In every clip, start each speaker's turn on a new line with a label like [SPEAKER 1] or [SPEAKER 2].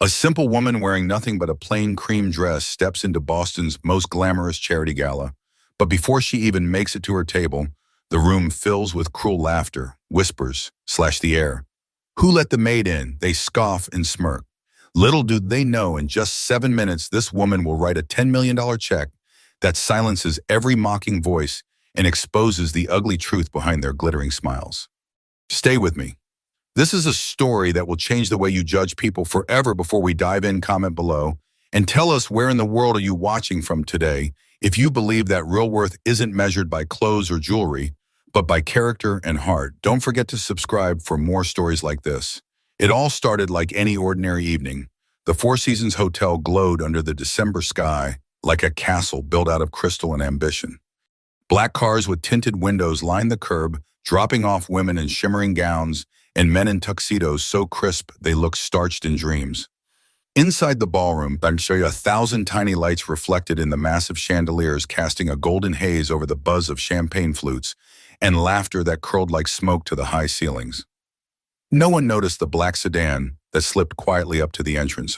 [SPEAKER 1] A simple woman wearing nothing but a plain cream dress steps into Boston's most glamorous charity gala. But before she even makes it to her table, the room fills with cruel laughter, whispers, slash the air. Who let the maid in? They scoff and smirk. Little do they know in just 7 minutes this woman will write a $10 million check that silences every mocking voice and exposes the ugly truth behind their glittering smiles. Stay with me. This is a story that will change the way you judge people forever. Before we dive in, comment below and tell us, where in the world are you watching from today? If you believe that real worth isn't measured by clothes or jewelry, but by character and heart. Don't forget to subscribe for more stories like this. It all started like any ordinary evening. The Four Seasons Hotel glowed under the December sky like a castle built out of crystal and ambition. Black cars with tinted windows lined the curb, dropping off women in shimmering gowns and men in tuxedos so crisp they looked starched in dreams. Inside the ballroom, I'd show you 1,000 tiny lights reflected in the massive chandeliers, casting a golden haze over the buzz of champagne flutes and laughter that curled like smoke to the high ceilings. No one noticed the black sedan that slipped quietly up to the entrance.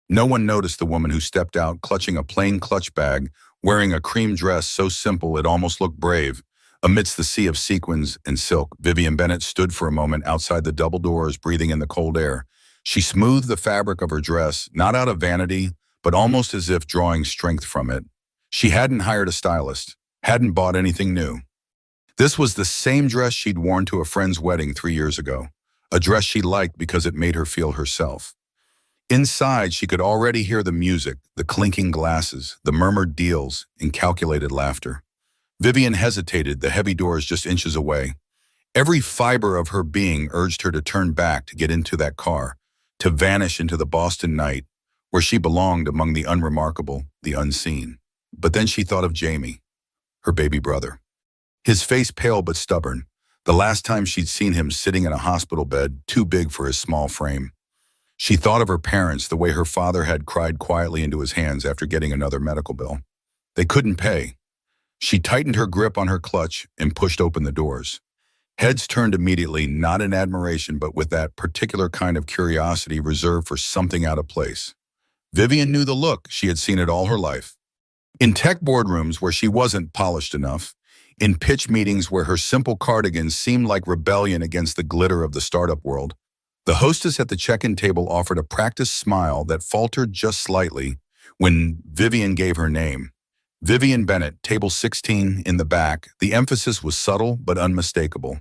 [SPEAKER 1] No one noticed the woman who stepped out clutching a plain clutch bag, wearing a cream dress so simple it almost looked brave. Amidst the sea of sequins and silk, Vivian Bennett stood for a moment outside the double doors, breathing in the cold air. She smoothed the fabric of her dress, not out of vanity, but almost as if drawing strength from it. She hadn't hired a stylist, hadn't bought anything new. This was the same dress she'd worn to a friend's wedding 3 years ago, a dress she liked because it made her feel herself. Inside, she could already hear the music, the clinking glasses, the murmured deals, and calculated laughter. Vivian hesitated, the heavy doors just inches away. Every fiber of her being urged her to turn back, to get into that car, to vanish into the Boston night, where she belonged among the unremarkable, the unseen. But then she thought of Jamie, her baby brother. His face pale but stubborn, the last time she'd seen him sitting in a hospital bed, too big for his small frame. She thought of her parents, the way her father had cried quietly into his hands after getting another medical bill. They couldn't pay. She tightened her grip on her clutch and pushed open the doors. Heads turned immediately, not in admiration, but with that particular kind of curiosity reserved for something out of place. Vivian knew the look. She had seen it all her life. In tech boardrooms where she wasn't polished enough, in pitch meetings where her simple cardigan seemed like rebellion against the glitter of the startup world, the hostess at the check-in table offered a practiced smile that faltered just slightly when Vivian gave her name. Vivian Bennett, table 16 in the back. The emphasis was subtle but unmistakable.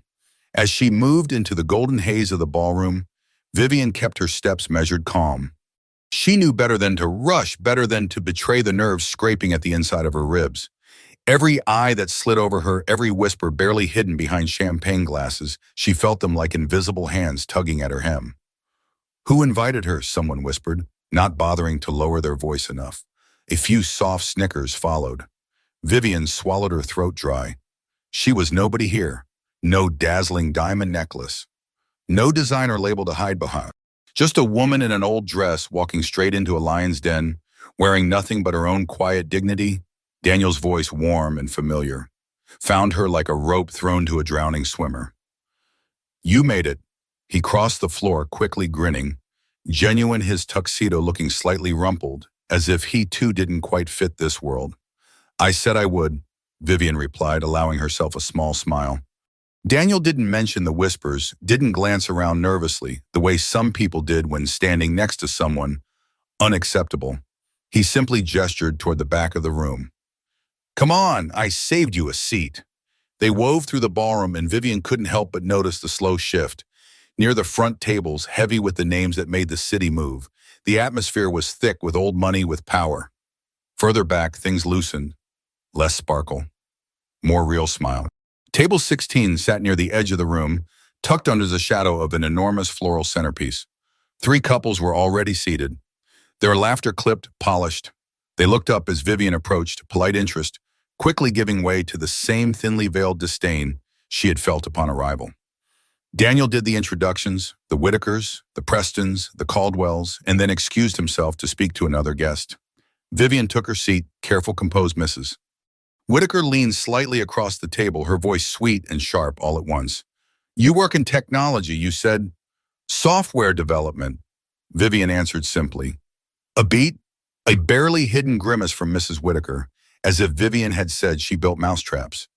[SPEAKER 1] As she moved into the golden haze of the ballroom, Vivian kept her steps measured, calm. She knew better than to rush, better than to betray the nerves scraping at the inside of her ribs. Every eye that slid over her, every whisper barely hidden behind champagne glasses, she felt them like invisible hands tugging at her hem. "Who invited her?" someone whispered, not bothering to lower their voice enough. A few soft snickers followed. Vivian swallowed her throat dry. She was nobody here. No dazzling diamond necklace. No designer label to hide behind. Just a woman in an old dress walking straight into a lion's den, wearing nothing but her own quiet dignity. Daniel's voice, warm and familiar, found her like a rope thrown to a drowning swimmer. "You made it." He crossed the floor, quickly grinning, genuine, his tuxedo looking slightly rumpled, as if he too didn't quite fit this world. "I said I would," Vivian replied, allowing herself a small smile. Daniel didn't mention the whispers, didn't glance around nervously, the way some people did when standing next to someone unacceptable. He simply gestured toward the back of the room. "Come on, I saved you a seat." They wove through the ballroom, and Vivian couldn't help but notice the slow shift. Near the front tables, heavy with the names that made the city move, the atmosphere was thick with old money, with power. Further back, things loosened. Less sparkle. More real smile. Table 16 sat near the edge of the room, tucked under the shadow of an enormous floral centerpiece. 3 couples were already seated. Their laughter clipped, polished. They looked up as Vivian approached, polite interest, quickly giving way to the same thinly veiled disdain she had felt upon arrival. Daniel did the introductions, the Whitakers, the Prestons, the Caldwells, and then excused himself to speak to another guest. Vivian took her seat, careful, composed Mrs. Whitaker leaned slightly across the table, her voice sweet and sharp all at once. "You work in technology, you said." "Software development." Vivian answered simply. A beat? A barely hidden grimace from Mrs. Whitaker, as if Vivian had said she built mousetraps.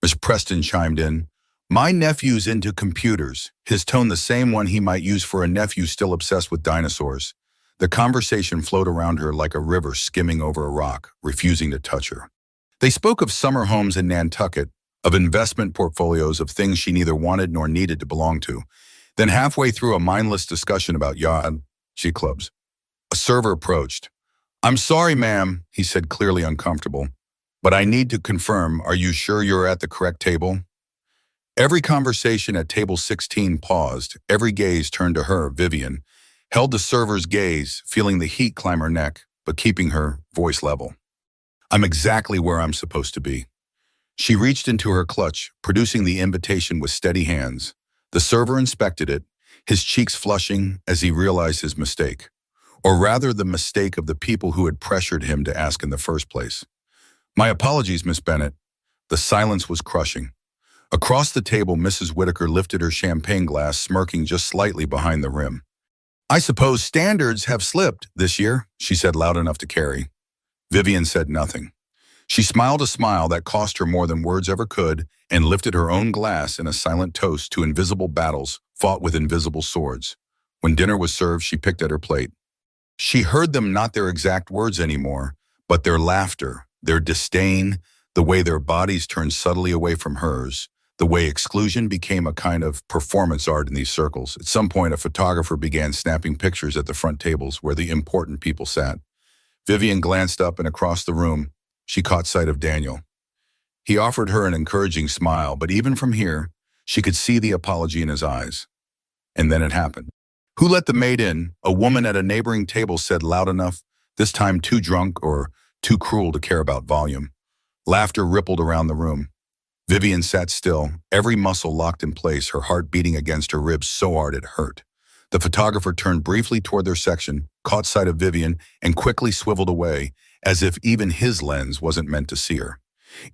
[SPEAKER 1] Miss Preston chimed in. My nephew's into computers, his tone the same one he might use for a nephew still obsessed with dinosaurs. The conversation flowed around her like a river skimming over a rock, refusing to touch her. They spoke of summer homes in Nantucket, of investment portfolios of things she neither wanted nor needed to belong to. Then halfway through a mindless discussion about yacht clubs, a server approached. I'm sorry, ma'am, he said, clearly uncomfortable, but I need to confirm, are you sure you're at the correct table? Every conversation at table 16 paused, every gaze turned to her, Vivian, held the server's gaze, feeling the heat climb her neck, but keeping her voice level. I'm exactly where I'm supposed to be. She reached into her clutch, producing the invitation with steady hands. The server inspected it, his cheeks flushing as he realized his mistake. Or rather the mistake of the people who had pressured him to ask in the first place. My apologies, Miss Bennett. The silence was crushing. Across the table, Mrs. Whitaker lifted her champagne glass, smirking just slightly behind the rim. I suppose standards have slipped this year, she said loud enough to carry. Vivian said nothing. She smiled a smile that cost her more than words ever could and lifted her own glass in a silent toast to invisible battles fought with invisible swords. When dinner was served, she picked at her plate. She heard them, not their exact words anymore, but their laughter, their disdain, the way their bodies turned subtly away from hers, the way exclusion became a kind of performance art in these circles. At some point, a photographer began snapping pictures at the front tables where the important people sat. Vivian glanced up and across the room. She caught sight of Daniel. He offered her an encouraging smile, but even from here, she could see the apology in his eyes. And then it happened. Who let the maid in? A woman at a neighboring table said loud enough, this time too drunk or too cruel to care about volume. Laughter rippled around the room. Vivian sat still, every muscle locked in place, her heart beating against her ribs so hard it hurt. The photographer turned briefly toward their section, caught sight of Vivian, and quickly swiveled away, as if even his lens wasn't meant to see her.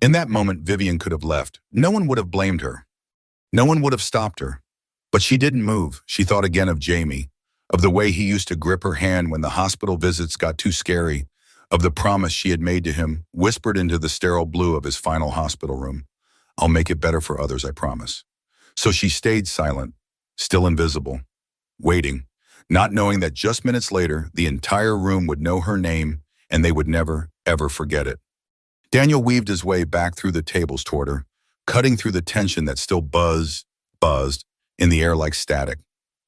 [SPEAKER 1] In that moment, Vivian could have left. No one would have blamed her. No one would have stopped her. But she didn't move. She thought again of Jamie, of the way he used to grip her hand when the hospital visits got too scary, of the promise she had made to him, whispered into the sterile blue of his final hospital room. I'll make it better for others, I promise. So she stayed silent, still invisible, waiting, not knowing that just minutes later, the entire room would know her name and they would never, ever forget it. Daniel weaved his way back through the tables toward her, cutting through the tension that still buzzed in the air like static.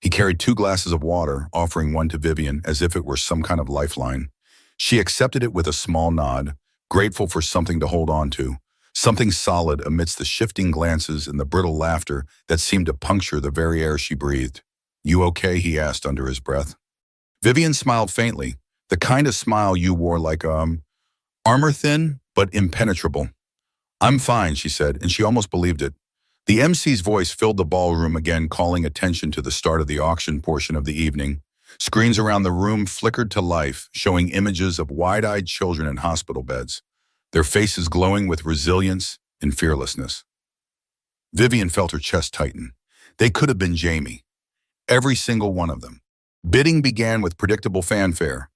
[SPEAKER 1] He carried 2 glasses of water, offering one to Vivian as if it were some kind of lifeline. She accepted it with a small nod, grateful for something to hold on to, something solid amidst the shifting glances and the brittle laughter that seemed to puncture the very air she breathed. You okay? He asked under his breath. Vivian smiled faintly, the kind of smile you wore like, armor thin, but impenetrable. I'm fine, she said, and she almost believed it. The MC's voice filled the ballroom again, calling attention to the start of the auction portion of the evening. Screens around the room flickered to life, showing images of wide-eyed children in hospital beds, their faces glowing with resilience and fearlessness. Vivian felt her chest tighten. They could have been Jamie. Every single one of them. Bidding began with predictable fanfare.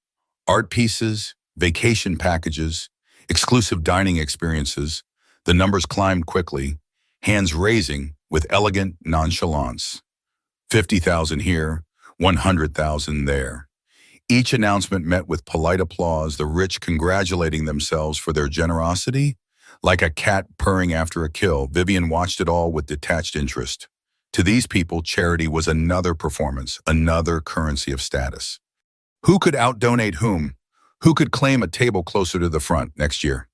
[SPEAKER 1] Art pieces, vacation packages, exclusive dining experiences. The numbers climbed quickly, hands raising with elegant nonchalance. 50,000 here, 100,000 there. Each announcement met with polite applause, the rich congratulating themselves for their generosity. Like a cat purring after a kill, Vivian watched it all with detached interest. To these people, charity was another performance, another currency of status. Who could outdonate whom? Who could claim a table closer to the front next year?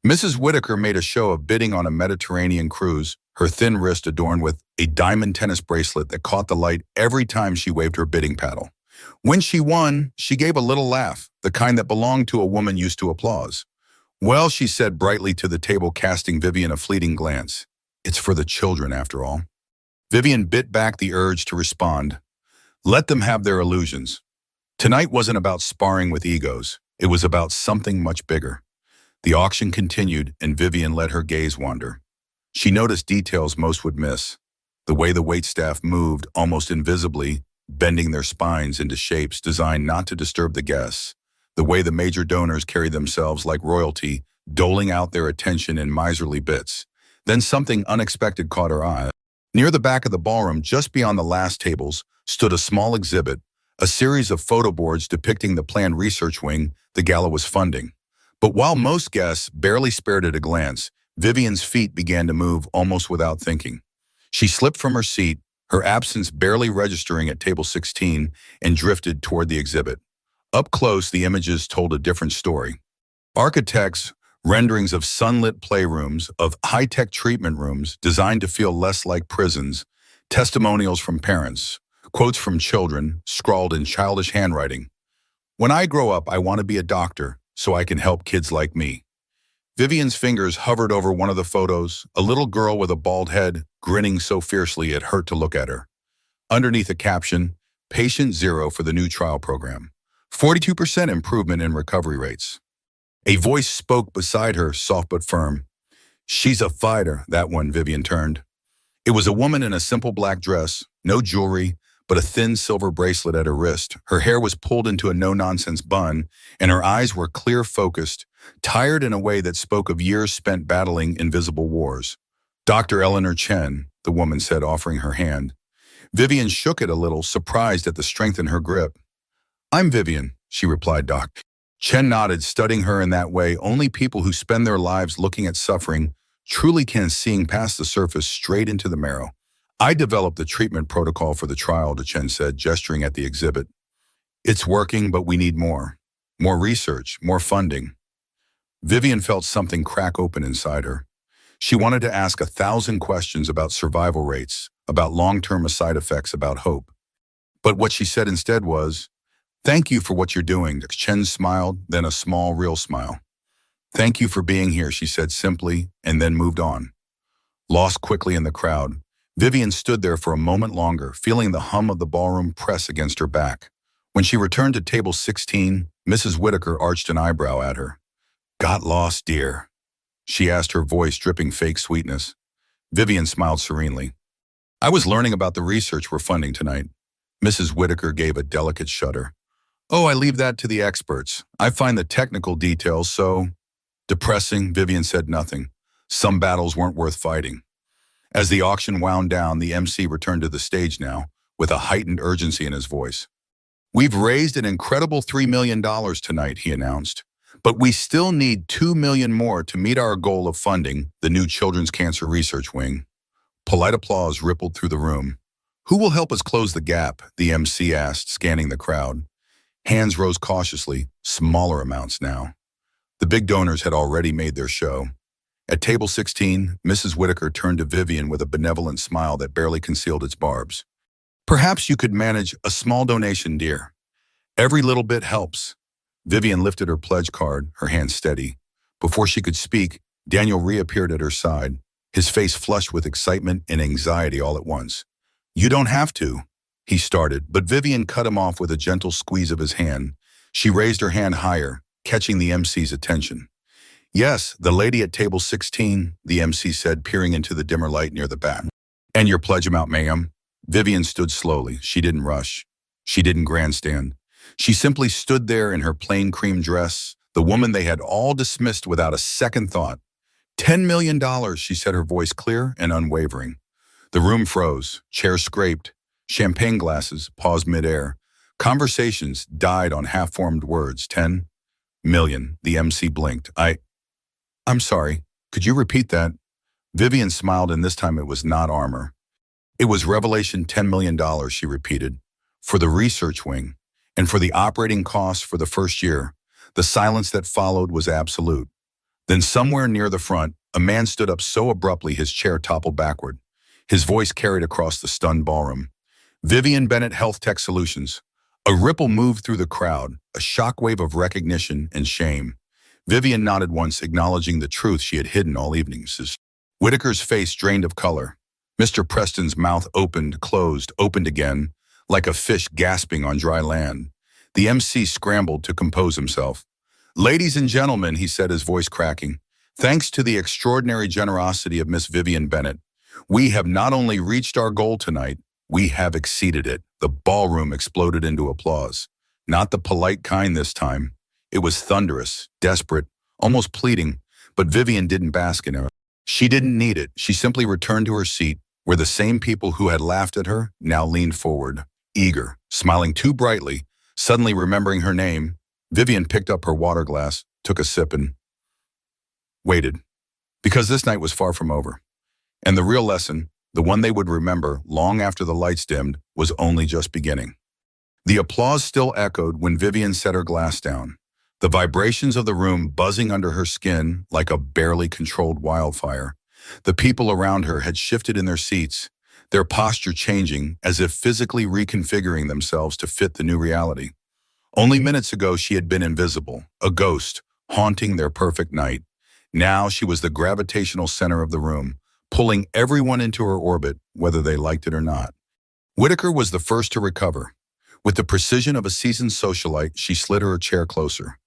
[SPEAKER 1] Mrs. Whitaker made a show of bidding on a Mediterranean cruise, her thin wrist adorned with a diamond tennis bracelet that caught the light every time she waved her bidding paddle. When she won, she gave a little laugh, the kind that belonged to a woman used to applause. Well, she said brightly to the table, casting Vivian a fleeting glance. It's for the children, after all. Vivian bit back the urge to respond. Let them have their illusions. Tonight wasn't about sparring with egos. It was about something much bigger. The auction continued, and Vivian let her gaze wander. She noticed details most would miss. The way the waitstaff moved, almost invisibly, bending their spines into shapes designed not to disturb the guests, the way the major donors carry themselves like royalty, doling out their attention in miserly bits. Then something unexpected caught her eye. Near the back of the ballroom, just beyond the last tables, stood a small exhibit, a series of photo boards depicting the planned research wing the gala was funding. But while most guests barely spared it a glance, Vivian's feet began to move almost without thinking. She slipped from her seat, her absence barely registering at table 16, and drifted toward the exhibit. Up close, the images told a different story. Architects' renderings of sunlit playrooms, of high-tech treatment rooms designed to feel less like prisons, testimonials from parents, quotes from children, scrawled in childish handwriting. "When I grow up, I want to be a doctor, so I can help kids like me." Vivian's fingers hovered over one of the photos, a little girl with a bald head, grinning so fiercely it hurt to look at her. Underneath a caption, "Patient Zero for the new trial program. 42% improvement in recovery rates." A voice spoke beside her, soft but firm. "She's a fighter," that one. Vivian turned. It was a woman in a simple black dress, no jewelry, but a thin silver bracelet at her wrist. Her hair was pulled into a no-nonsense bun, and her eyes were clear-focused, tired in a way that spoke of years spent battling invisible wars. "Dr. Eleanor Chen," the woman said, offering her hand. Vivian shook it a little, surprised at the strength in her grip. "I'm Vivian," she replied. "Doc." Chen nodded, studying her in that way only people who spend their lives looking at suffering truly can, seeing past the surface straight into the marrow. "I developed the treatment protocol for the trial," Chen said, gesturing at the exhibit. "It's working, but we need more. More research, more funding." Vivian felt something crack open inside her. She wanted to ask 1,000 questions about survival rates, about long-term side effects, about hope. But what she said instead was, "Thank you for what you're doing." Chen smiled, then a small, real smile. "Thank you for being here," she said simply, and then moved on. Lost quickly in the crowd, Vivian stood there for a moment longer, feeling the hum of the ballroom press against her back. When she returned to table 16, Mrs. Whitaker arched an eyebrow at her. "Got lost, dear?" she asked, her voice dripping fake sweetness. Vivian smiled serenely. "I was learning about the research we're funding tonight." Mrs. Whitaker gave a delicate shudder. "Oh, I leave that to the experts. I find the technical details so depressing." Vivian said nothing. Some battles weren't worth fighting. As the auction wound down, the MC returned to the stage now, with a heightened urgency in his voice. "We've raised an incredible $3 million tonight," he announced. "But we still need $2 million more to meet our goal of funding the new Children's Cancer Research Wing." Polite applause rippled through the room. "Who will help us close the gap?" the MC asked, scanning the crowd. Hands rose cautiously, smaller amounts now. The big donors had already made their show. At table 16, Mrs. Whitaker turned to Vivian with a benevolent smile that barely concealed its barbs. "Perhaps you could manage a small donation, dear. Every little bit helps." Vivian lifted her pledge card, her hand steady. Before she could speak, Daniel reappeared at her side, his face flushed with excitement and anxiety all at once. "You don't have to," he started, but Vivian cut him off with a gentle squeeze of his hand. She raised her hand higher, catching the MC's attention. "Yes, the lady at table 16, the MC said, peering into the dimmer light near the back. "And your pledge amount, ma'am?" Vivian stood slowly. She didn't rush. She didn't grandstand. She simply stood there in her plain cream dress, the woman they had all dismissed without a second thought. $10 million, she said, her voice clear and unwavering. The room froze, chairs scraped, champagne glasses paused midair. Conversations died on half-formed words. 10 million, the MC blinked. I'm sorry, could you repeat that?" Vivian smiled, and this time it was not armor. "It was revelation $10 million, she repeated, "for the research wing, and for the operating costs for the first year." The silence that followed was absolute. Then somewhere near the front, a man stood up so abruptly his chair toppled backward. His voice carried across the stunned ballroom. "Vivian Bennett, Health Tech Solutions." A ripple moved through the crowd, a shockwave of recognition and shame. Vivian nodded once, acknowledging the truth she had hidden all evening. Whitaker's face drained of color. Mr. Preston's mouth opened, closed, opened again, like a fish gasping on dry land. The MC scrambled to compose himself. "Ladies and gentlemen," he said, his voice cracking, "thanks to the extraordinary generosity of Miss Vivian Bennett, we have not only reached our goal tonight, We have exceeded it. The ballroom exploded into applause. Not the polite kind this time. It was thunderous, desperate, almost pleading, but Vivian didn't bask in it. She didn't need it. She simply returned to her seat, where the same people who had laughed at her now leaned forward, eager, smiling too brightly. Suddenly remembering her name, Vivian picked up her water glass, took a sip, and waited. Because this night was far from over. And the real lesson, the one they would remember long after the lights dimmed, was only just beginning. The applause still echoed when Vivian set her glass down, the vibrations of the room buzzing under her skin like a barely controlled wildfire. The people around her had shifted in their seats, their posture changing as if physically reconfiguring themselves to fit the new reality. Only minutes ago she had been invisible, a ghost, haunting their perfect night. Now she was the gravitational center of the room, pulling everyone into her orbit, whether they liked it or not. Whitaker was the first to recover. With the precision of a seasoned socialite, she slid her chair closer,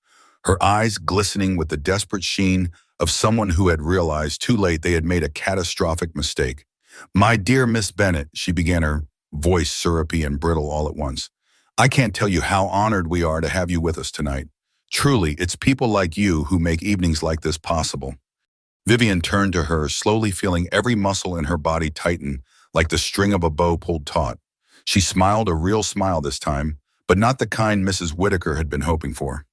[SPEAKER 1] her eyes glistening with the desperate sheen of someone who had realized too late they had made a catastrophic mistake. "My dear Miss Bennet," she began, her voice syrupy and brittle all at once. "I can't tell you how honored we are to have you with us tonight. Truly, it's people like you who make evenings like this possible." Vivian turned to her, slowly feeling every muscle in her body tighten like the string of a bow pulled taut. She smiled, a real smile this time, but not the kind Mrs. Whitaker had been hoping for.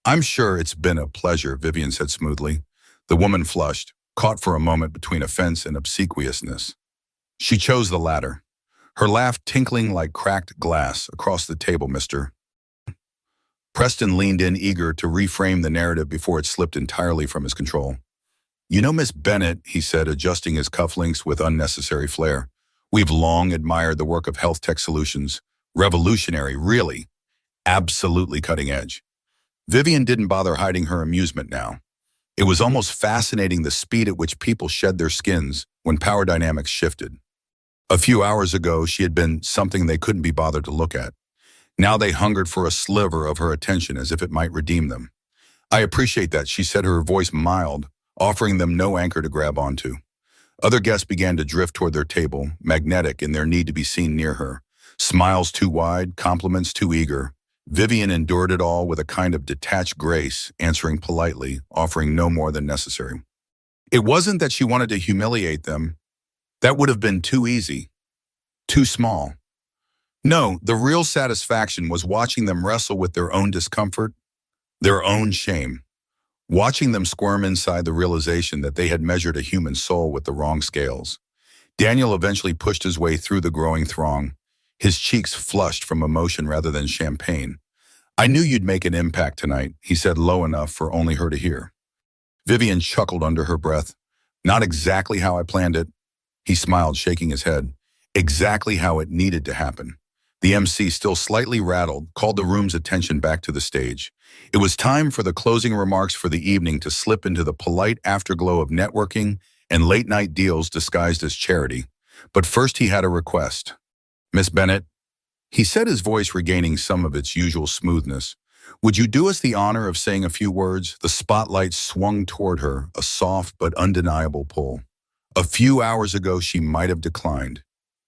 [SPEAKER 1] "I'm sure it's been a pleasure," Vivian said smoothly. The woman flushed, caught for a moment between offense and obsequiousness. She chose the latter, her laugh tinkling like cracked glass across the table. "Mr." Preston leaned in, eager to reframe the narrative before it slipped entirely from his control. "You know, Miss Bennet," he said, adjusting his cufflinks with unnecessary flair, "we've long admired the work of Health Tech Solutions. Revolutionary, really. Absolutely cutting edge." Vivian didn't bother hiding her amusement now. It was almost fascinating the speed at which people shed their skins when power dynamics shifted. A few hours ago, she had been something they couldn't be bothered to look at. Now they hungered for a sliver of her attention as if it might redeem them. "I appreciate that," she said, her voice mild, offering them no anchor to grab onto. Other guests began to drift toward their table, magnetic in their need to be seen near her. Smiles too wide, compliments too eager. Vivian endured it all with a kind of detached grace, answering politely, offering no more than necessary. It wasn't that she wanted to humiliate them. That would have been too easy, too small. No, the real satisfaction was watching them wrestle with their own discomfort, their own shame. Watching them squirm inside the realization that they had measured a human soul with the wrong scales. Daniel eventually pushed his way through the growing throng, his cheeks flushed from emotion rather than champagne. "I knew you'd make an impact tonight," he said low enough for only her to hear. Vivian chuckled under her breath. "Not exactly how I planned it." He smiled, shaking his head. "Exactly how it needed to happen." The MC, still slightly rattled, called the room's attention back to the stage. It was time for the closing remarks for the evening to slip into the polite afterglow of networking and late-night deals disguised as charity. But first he had a request. "Miss Bennet," he said, his voice regaining some of its usual smoothness, "would you do us the honor of saying a few words?" The spotlight swung toward her, a soft but undeniable pull. A few hours ago she might have declined.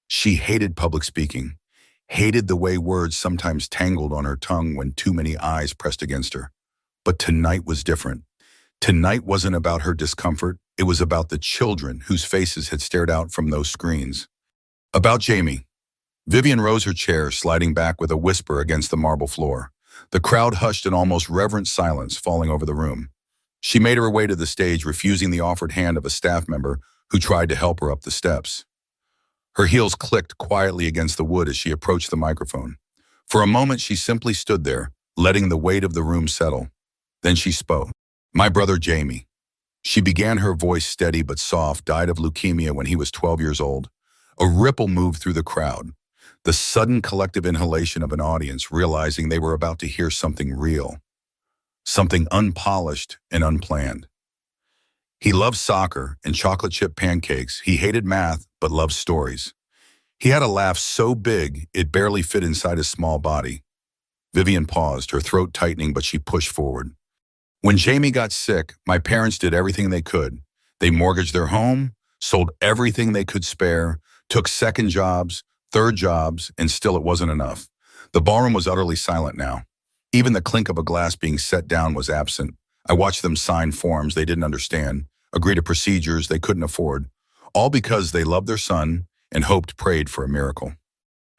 [SPEAKER 1] She hated public speaking. Hated the way words sometimes tangled on her tongue when too many eyes pressed against her. But tonight was different. Tonight wasn't about her discomfort. It was about the children whose faces had stared out from those screens. About Jamie. Vivian rose her chair, sliding back with a whisper against the marble floor. The crowd hushed in almost reverent silence, falling over the room. She made her way to the stage, refusing the offered hand of a staff member who tried to help her up the steps. Her heels clicked quietly against the wood as she approached the microphone. For a moment, she simply stood there, letting the weight of the room settle. Then she spoke. "My brother Jamie." She began, her voice steady but soft, died of leukemia when he was 12 years old. A ripple moved through the crowd. The sudden collective inhalation of an audience, realizing they were about to hear something real. Something unpolished and unplanned. He loved soccer and chocolate chip pancakes. He hated math, but loved stories. He had a laugh so big, it barely fit inside his small body. Vivian paused, her throat tightening, but she pushed forward. "When Jamie got sick, my parents did everything they could. They mortgaged their home, sold everything they could spare, took second jobs, third jobs, and still it wasn't enough. The ballroom was utterly silent now. Even the clink of a glass being set down was absent. I watched them sign forms they didn't understand, agree to procedures they couldn't afford, all because they loved their son and prayed for a miracle.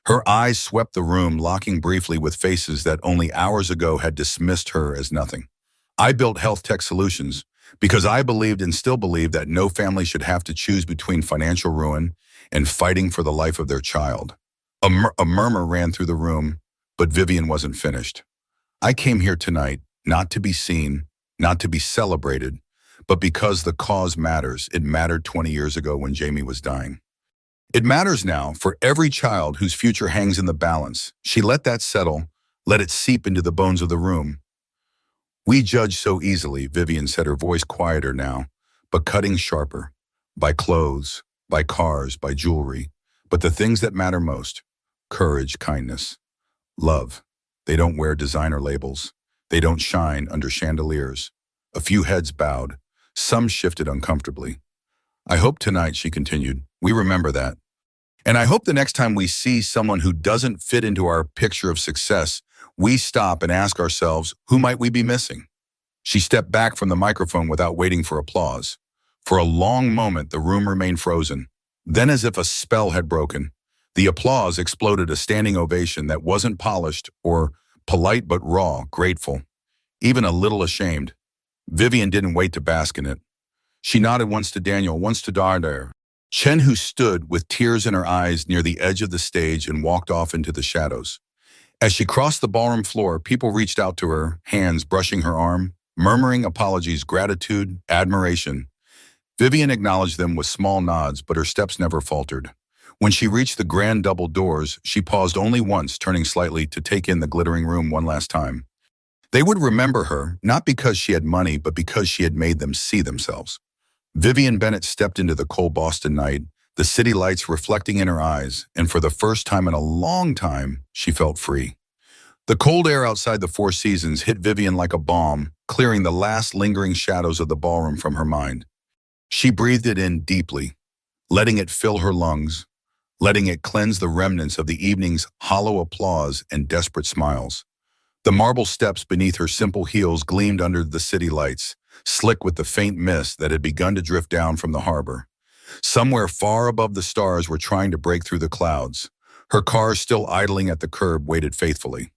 [SPEAKER 1] Her eyes swept the room, locking briefly with faces that only hours ago had dismissed her as nothing. I built Health Tech Solutions because I believed and still believe that no family should have to choose between financial ruin and fighting for the life of their child. A murmur ran through the room, but Vivian wasn't finished. I came here tonight not to be seen, not to be celebrated, but because the cause matters. It mattered 20 years ago when Jamie was dying. It matters now for every child whose future hangs in the balance. She let that settle, let it seep into the bones of the room. We judge so easily, Vivian said, her voice quieter now, but cutting sharper. By clothes, by cars, by jewelry. But the things that matter most, courage, kindness, love. They don't wear designer labels. They don't shine under chandeliers. A few heads bowed. Some shifted uncomfortably. I hope tonight, she continued, we remember that. And I hope the next time we see someone who doesn't fit into our picture of success, we stop and ask ourselves, who might we be missing? She stepped back from the microphone without waiting for applause. For a long moment, the room remained frozen. Then, as if a spell had broken, the applause exploded, a standing ovation that wasn't polished or polite but raw, grateful, even a little ashamed. Vivian didn't wait to bask in it. She nodded once to Daniel, once to Dardar. Chen, who stood with tears in her eyes near the edge of the stage and walked off into the shadows. As she crossed the ballroom floor, people reached out to her, hands brushing her arm, murmuring apologies, gratitude, admiration. Vivian acknowledged them with small nods, but her steps never faltered. When she reached the grand double doors, she paused only once, turning slightly to take in the glittering room one last time. They would remember her, not because she had money, but because she had made them see themselves. Vivian Bennett stepped into the cold Boston night, the city lights reflecting in her eyes, and for the first time in a long time, she felt free. The cold air outside the Four Seasons hit Vivian like a balm, clearing the last lingering shadows of the ballroom from her mind. She breathed it in deeply, letting it fill her lungs, letting it cleanse the remnants of the evening's hollow applause and desperate smiles. The marble steps beneath her simple heels gleamed under the city lights, slick with the faint mist that had begun to drift down from the harbor. Somewhere far above the stars were trying to break through the clouds. Her car, still idling at the curb, waited faithfully.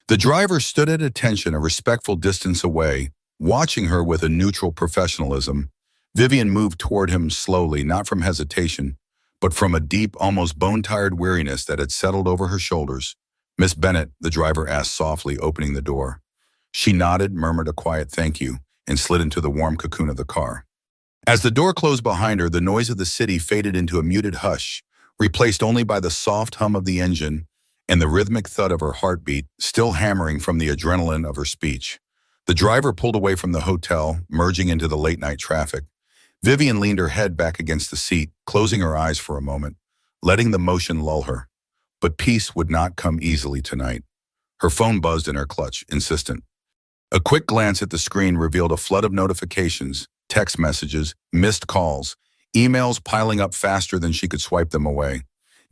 [SPEAKER 1] The driver stood at attention, a respectful distance away, watching her with a neutral professionalism. Vivian moved toward him slowly, not from hesitation, but from a deep, almost bone-tired weariness that had settled over her shoulders. "Miss Bennett," the driver asked softly, opening the door. She nodded, murmured a quiet thank you, and slid into the warm cocoon of the car. As the door closed behind her, the noise of the city faded into a muted hush, replaced only by the soft hum of the engine and the rhythmic thud of her heartbeat, still hammering from the adrenaline of her speech. The driver pulled away from the hotel, merging into the late-night traffic. Vivian leaned her head back against the seat, closing her eyes for a moment, letting the motion lull her. But peace would not come easily tonight. Her phone buzzed in her clutch, insistent. A quick glance at the screen revealed a flood of notifications, text messages, missed calls, emails piling up faster than she could swipe them away.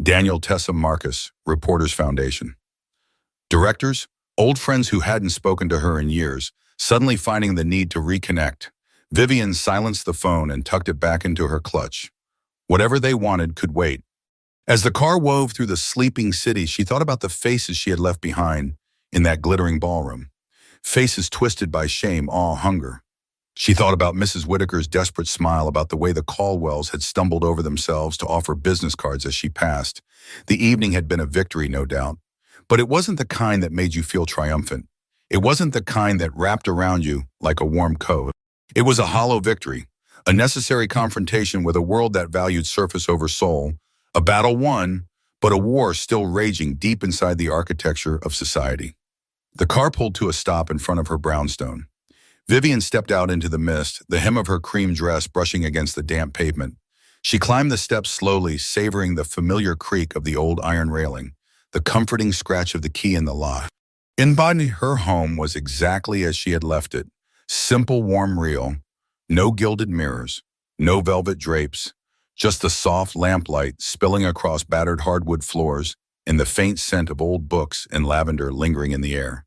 [SPEAKER 1] Daniel Tessa Marcus, Reporters Foundation. Directors, old friends who hadn't spoken to her in years, suddenly finding the need to reconnect. Vivian silenced the phone and tucked it back into her clutch. Whatever they wanted could wait. As the car wove through the sleeping city, she thought about the faces she had left behind in that glittering ballroom. Faces twisted by shame, awe, hunger. She thought about Mrs. Whitaker's desperate smile, about the way the Caldwells had stumbled over themselves to offer business cards as she passed. The evening had been a victory, no doubt. But it wasn't the kind that made you feel triumphant. It wasn't the kind that wrapped around you like a warm coat. It was a hollow victory, a necessary confrontation with a world that valued surface over soul, a battle won, but a war still raging deep inside the architecture of society. The car pulled to a stop in front of her brownstone. Vivian stepped out into the mist, the hem of her cream dress brushing against the damp pavement. She climbed the steps slowly, savoring the familiar creak of the old iron railing, the comforting scratch of the key in the lock. Inside her home was exactly as she had left it. Simple, warm, real. No gilded mirrors, no velvet drapes, just the soft lamplight spilling across battered hardwood floors and the faint scent of old books and lavender lingering in the air.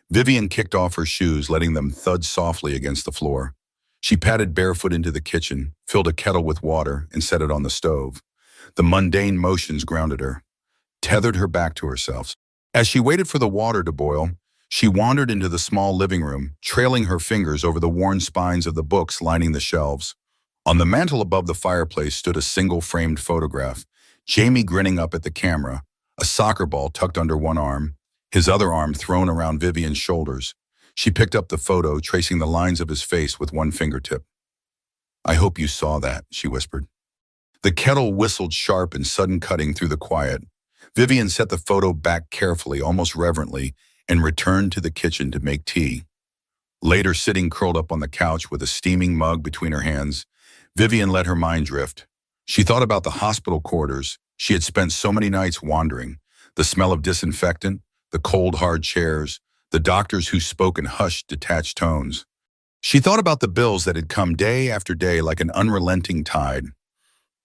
[SPEAKER 1] Vivian kicked off her shoes, letting them thud softly against the floor. She padded barefoot into the kitchen, filled a kettle with water, and set it on the stove. The mundane motions grounded her, tethered her back to herself. As she waited for the water to boil, she wandered into the small living room, trailing her fingers over the worn spines of the books lining the shelves. On the mantel above the fireplace stood a single framed photograph, Jamie grinning up at the camera, a soccer ball tucked under one arm, his other arm thrown around Vivian's shoulders. She picked up the photo, tracing the lines of his face with one fingertip. "I hope you saw that," she whispered. The kettle whistled sharp and sudden, cutting through the quiet. Vivian set the photo back carefully, almost reverently, and returned to the kitchen to make tea. Later, sitting curled up on the couch with a steaming mug between her hands, Vivian let her mind drift. She thought about the hospital corridors she had spent so many nights wandering, the smell of disinfectant, the cold, hard chairs, the doctors who spoke in hushed, detached tones. She thought about the bills that had come day after day like an unrelenting tide,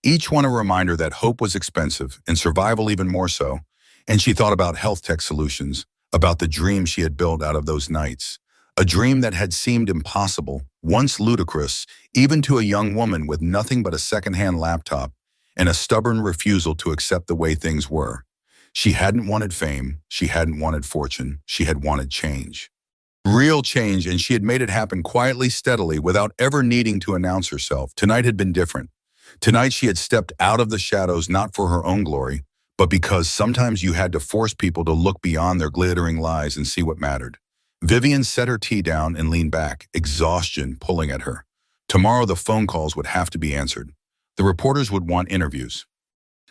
[SPEAKER 1] each one a reminder that hope was expensive and survival even more so. And she thought about health tech solutions, about the dream she had built out of those nights, a dream that had seemed impossible, once ludicrous, even to a young woman with nothing but a secondhand laptop and a stubborn refusal to accept the way things were. She hadn't wanted fame, she hadn't wanted fortune, she had wanted change. Real change, and she had made it happen quietly, steadily, without ever needing to announce herself. Tonight had been different. Tonight she had stepped out of the shadows not for her own glory, but because sometimes you had to force people to look beyond their glittering lies and see what mattered. Vivian set her tea down and leaned back, exhaustion pulling at her. Tomorrow the phone calls would have to be answered. The reporters would want interviews.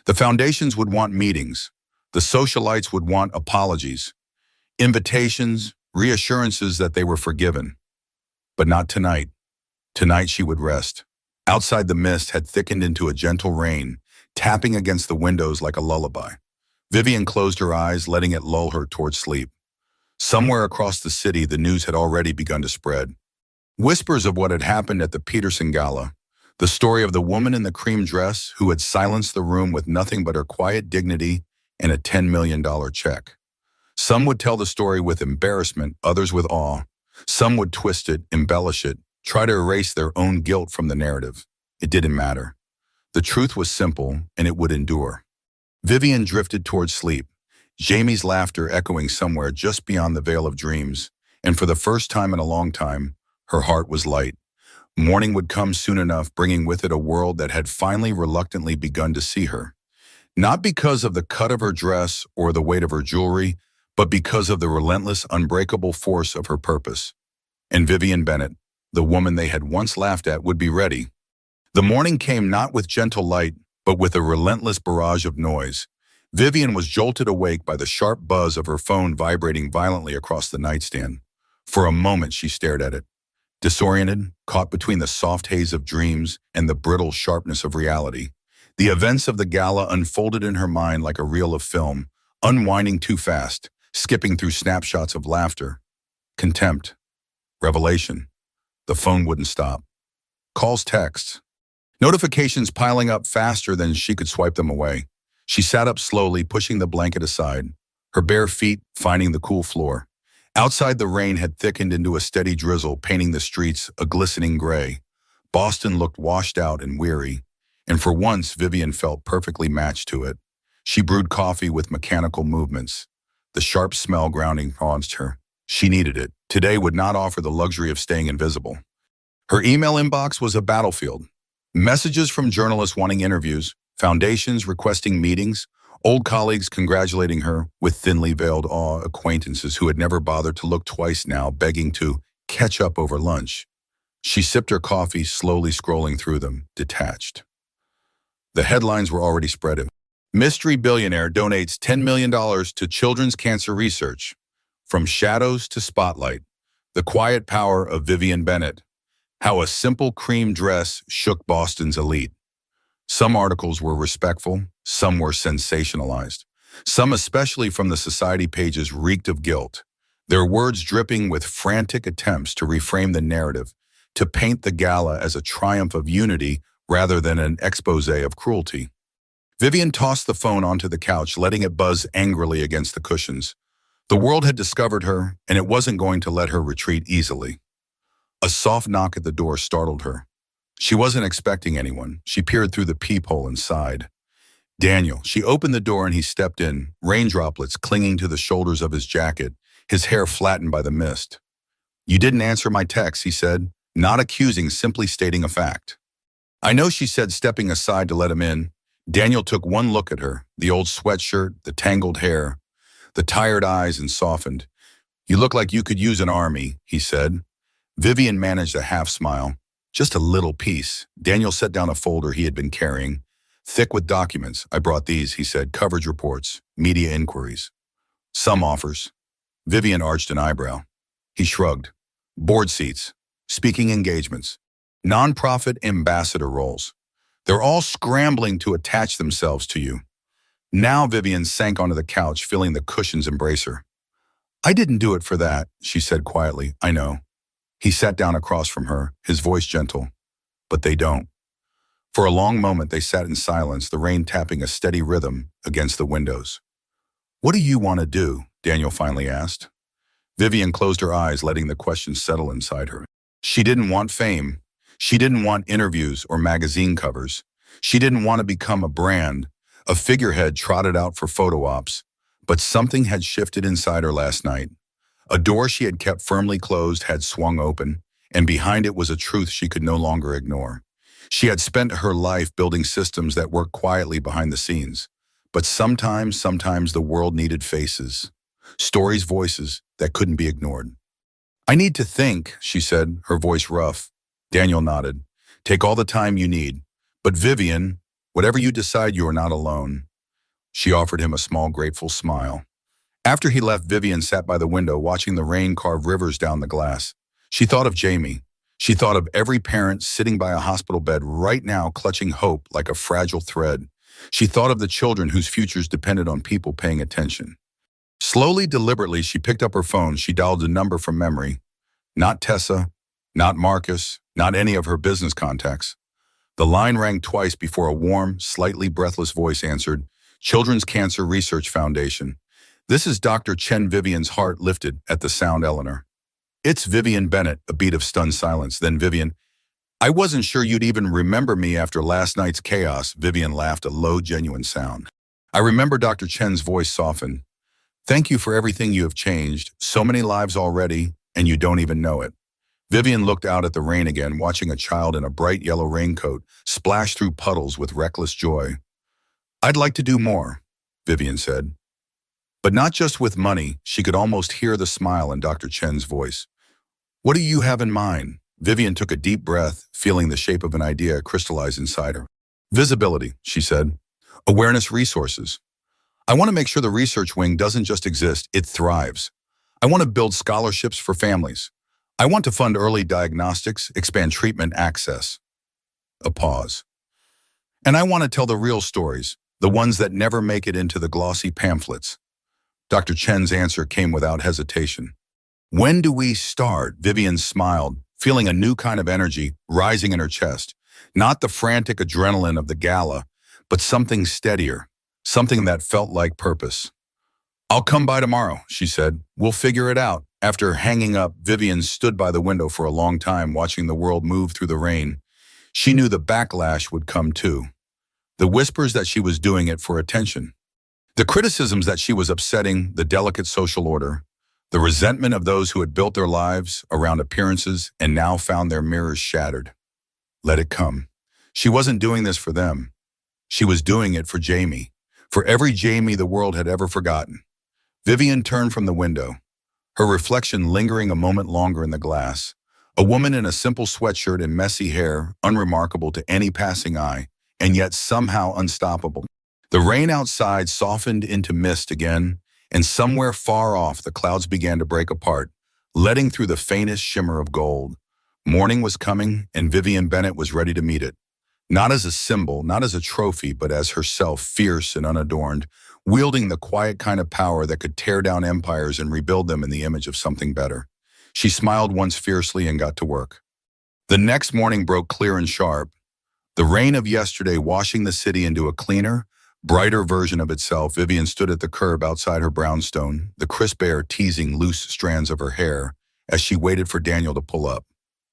[SPEAKER 1] The foundations would want meetings. The socialites would want apologies, invitations, reassurances that they were forgiven. But not tonight. Tonight she would rest. Outside, the mist had thickened into a gentle rain, tapping against the windows like a lullaby. Vivian closed her eyes, letting it lull her towards sleep. Somewhere across the city, the news had already begun to spread. Whispers of what had happened at the Peterson Gala, the story of the woman in the cream dress who had silenced the room with nothing but her quiet dignity and a $10 million check. Some would tell the story with embarrassment, others with awe. Some would twist it, embellish it, try to erase their own guilt from the narrative. It didn't matter. The truth was simple, and it would endure. Vivian drifted towards sleep, Jamie's laughter echoing somewhere just beyond the veil of dreams, and for the first time in a long time, her heart was light. Morning would come soon enough, bringing with it a world that had finally reluctantly begun to see her. Not because of the cut of her dress or the weight of her jewelry, but because of the relentless, unbreakable force of her purpose. And Vivian Bennett, the woman they had once laughed at, would be ready. The morning came not with gentle light, but with a relentless barrage of noise. Vivian was jolted awake by the sharp buzz of her phone vibrating violently across the nightstand. For a moment she stared at it, disoriented, caught between the soft haze of dreams and the brittle sharpness of reality. The events of the gala unfolded in her mind like a reel of film, unwinding too fast, skipping through snapshots of laughter, contempt, revelation. The phone wouldn't stop. Calls, texts, notifications piling up faster than she could swipe them away. She sat up slowly, pushing the blanket aside, her bare feet finding the cool floor. Outside, the rain had thickened into a steady drizzle, painting the streets a glistening gray. Boston looked washed out and weary, and for once Vivian felt perfectly matched to it. She brewed coffee with mechanical movements, the sharp smell grounding against her. She needed it. Today would not offer the luxury of staying invisible. Her email inbox was a battlefield. Messages from journalists wanting interviews, foundations requesting meetings, old colleagues congratulating her with thinly veiled awe, acquaintances who had never bothered to look twice now begging to catch up over lunch. She sipped her coffee, slowly scrolling through them, detached. The headlines were already spreading. Mystery billionaire donates $10 million to children's cancer research. From shadows to spotlight. The quiet power of Vivian Bennett. How a simple cream dress shook Boston's elite. Some articles were respectful, some were sensationalized. Some, especially from the society pages, reeked of guilt. Their words dripping with frantic attempts to reframe the narrative, to paint the gala as a triumph of unity rather than an expose of cruelty. Vivian tossed the phone onto the couch, letting it buzz angrily against the cushions. The world had discovered her, and it wasn't going to let her retreat easily. A soft knock at the door startled her. She wasn't expecting anyone. She peered through the peephole and sighed. Daniel. She opened the door and he stepped in, rain droplets clinging to the shoulders of his jacket, his hair flattened by the mist. "You didn't answer my text," he said, not accusing, simply stating a fact. "I know," she said, stepping aside to let him in. Daniel took one look at her, the old sweatshirt, the tangled hair, the tired eyes, and softened. "You look like you could use an army," he said. Vivian managed a half smile. "Just a little piece." Daniel set down a folder he had been carrying, thick with documents. "I brought these," he said, "coverage reports, media inquiries. Some offers." Vivian arched an eyebrow. He shrugged. "Board seats, speaking engagements, nonprofit ambassador roles. They're all scrambling to attach themselves to you." Now Vivian sank onto the couch, feeling the cushions embrace her. "I didn't do it for that," she said quietly. "I know." He sat down across from her, his voice gentle. "But they don't." For a long moment they sat in silence, the rain tapping a steady rhythm against the windows. "What do you want to do?" Daniel finally asked. Vivian closed her eyes, letting the question settle inside her. She didn't want fame. She didn't want interviews or magazine covers. She didn't want to become a brand, a figurehead trotted out for photo ops. But something had shifted inside her last night. A door she had kept firmly closed had swung open, and behind it was a truth she could no longer ignore. She had spent her life building systems that worked quietly behind the scenes. But sometimes the world needed faces, stories, voices that couldn't be ignored. "I need to think," she said, her voice rough. Daniel nodded. "Take all the time you need. But Vivian, whatever you decide, you are not alone." She offered him a small, grateful smile. After he left, Vivian sat by the window, watching the rain carve rivers down the glass. She thought of Jamie. She thought of every parent sitting by a hospital bed right now, clutching hope like a fragile thread. She thought of the children whose futures depended on people paying attention. Slowly, deliberately, she picked up her phone. She dialed a number from memory. Not Tessa, not Marcus, not any of her business contacts. The line rang twice before a warm, slightly breathless voice answered. "Children's Cancer Research Foundation. This is Dr. Chen." Vivian's heart lifted at the sound. "Eleanor." "It's Vivian Bennett." A beat of stunned silence. Then Vivian. "I wasn't sure you'd even remember me after last night's chaos." Vivian laughed, a low, genuine sound. "I remember." Dr. Chen's voice softened. "Thank you for everything you have changed. So many lives already, and you don't even know it." Vivian looked out at the rain again, watching a child in a bright yellow raincoat splash through puddles with reckless joy. "I'd like to do more," Vivian said. "But not just with money." She could almost hear the smile in Dr. Chen's voice. "What do you have in mind?" Vivian took a deep breath, feeling the shape of an idea crystallize inside her. "Visibility," she said. "Awareness, resources. I want to make sure the research wing doesn't just exist, it thrives. I want to build scholarships for families. I want to fund early diagnostics, expand treatment access." A pause. "And I want to tell the real stories, the ones that never make it into the glossy pamphlets." Dr. Chen's answer came without hesitation. "When do we start?" Vivian smiled, feeling a new kind of energy rising in her chest. Not the frantic adrenaline of the gala, but something steadier, something that felt like purpose. "I'll come by tomorrow," she said. "We'll figure it out." After hanging up, Vivian stood by the window for a long time, watching the world move through the rain. She knew the backlash would come too. The whispers that she was doing it for attention. The criticisms that she was upsetting the delicate social order. The resentment of those who had built their lives around appearances and now found their mirrors shattered. Let it come. She wasn't doing this for them. She was doing it for Jamie. For every Jamie the world had ever forgotten. Vivian turned from the window, her reflection lingering a moment longer in the glass. A woman in a simple sweatshirt and messy hair, unremarkable to any passing eye, and yet somehow unstoppable. The rain outside softened into mist again, and somewhere far off the clouds began to break apart, letting through the faintest shimmer of gold. Morning was coming, and Vivian Bennett was ready to meet it. Not as a symbol, not as a trophy, but as herself, fierce and unadorned, wielding the quiet kind of power that could tear down empires and rebuild them in the image of something better. She smiled once fiercely and got to work. The next morning broke clear and sharp. The rain of yesterday washing the city into a cleaner, brighter version of itself. Vivian stood at the curb outside her brownstone, the crisp air teasing loose strands of her hair as she waited for Daniel to pull up.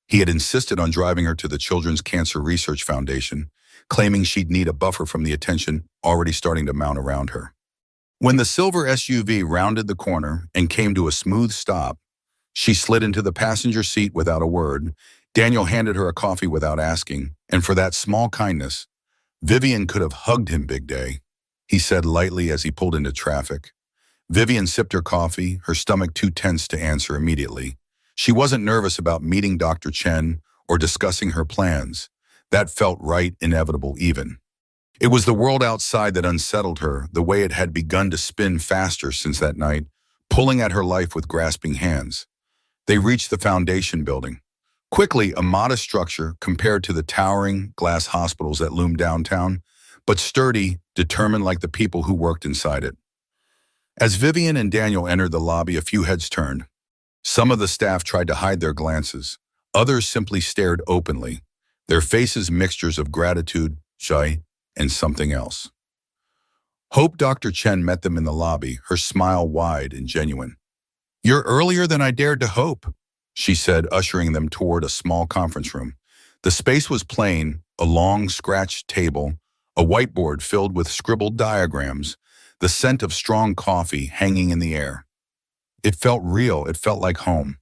[SPEAKER 1] He had insisted on driving her to the Children's Cancer Research Foundation, claiming she'd need a buffer from the attention already starting to mount around her. When the silver SUV rounded the corner and came to a smooth stop, she slid into the passenger seat without a word. Daniel handed her a coffee without asking, and for that small kindness, Vivian could have hugged him big day, he said lightly as he pulled into traffic. Vivian sipped her coffee, her stomach too tense to answer immediately. She wasn't nervous about meeting Dr. Chen or discussing her plans. That felt right, inevitable even. It was the world outside that unsettled her, the way it had begun to spin faster since that night, pulling at her life with grasping hands. They reached the foundation building. Quickly, a modest structure compared to the towering glass hospitals that loomed downtown, but sturdy, determined like the people who worked inside it. As Vivian and Daniel entered the lobby, a few heads turned. Some of the staff tried to hide their glances. Others simply stared openly, their faces mixtures of gratitude, joy, and something else. Hope Dr. Chen met them in the lobby, her smile wide and genuine. "You're earlier than I dared to hope," she said, ushering them toward a small conference room. The space was plain, a long, scratched table, a whiteboard filled with scribbled diagrams, the scent of strong coffee hanging in the air. It felt real, it felt like home.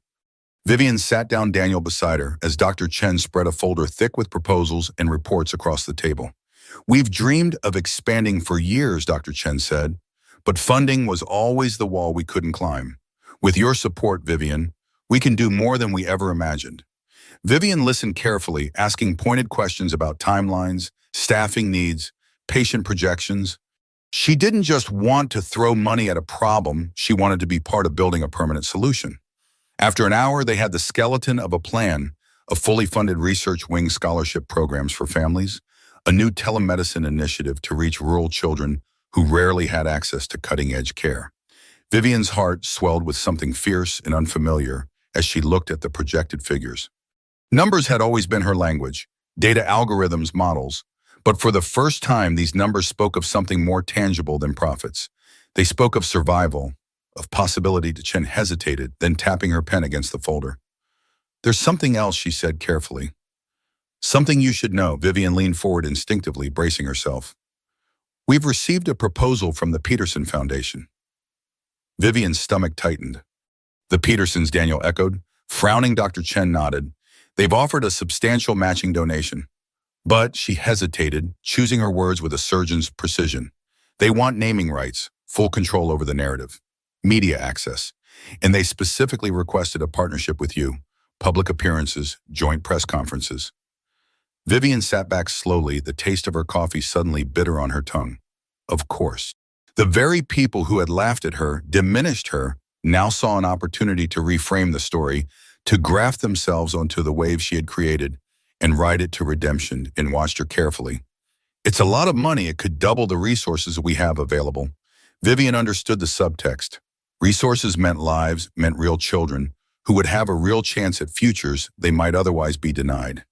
[SPEAKER 1] Vivian sat down Daniel beside her as Dr. Chen spread a folder thick with proposals and reports across the table. "We've dreamed of expanding for years," Dr. Chen said, "but funding was always the wall we couldn't climb. With your support, Vivian, we can do more than we ever imagined." Vivian listened carefully, asking pointed questions about timelines, staffing needs, patient projections. She didn't just want to throw money at a problem, she wanted to be part of building a permanent solution. After an hour, they had the skeleton of a plan, a fully funded research wing scholarship programs for families, a new telemedicine initiative to reach rural children who rarely had access to cutting-edge care. Vivian's heart swelled with something fierce and unfamiliar as she looked at the projected figures. Numbers had always been her language, data algorithms, models, but for the first time these numbers spoke of something more tangible than profits. They spoke of survival, of possibility. Chen hesitated, then tapping her pen against the folder. "There's something else," she said carefully. "Something you should know." Vivian leaned forward instinctively, bracing herself. "We've received a proposal from the Peterson Foundation." Vivian's stomach tightened. "The Petersons," Daniel echoed. Frowning, Dr. Chen nodded. "They've offered a substantial matching donation." But she hesitated, choosing her words with a surgeon's precision. "They want naming rights, full control over the narrative, media access, and they specifically requested a partnership with you, public appearances, joint press conferences." Vivian sat back slowly, the taste of her coffee suddenly bitter on her tongue. Of course. The very people who had laughed at her, diminished her, now saw an opportunity to reframe the story, to graft themselves onto the wave she had created and ride it to redemption, and watched her carefully. "It's a lot of money. It could double the resources we have available." Vivian understood the subtext. Resources meant lives, meant real children, who would have a real chance at futures they might otherwise be denied.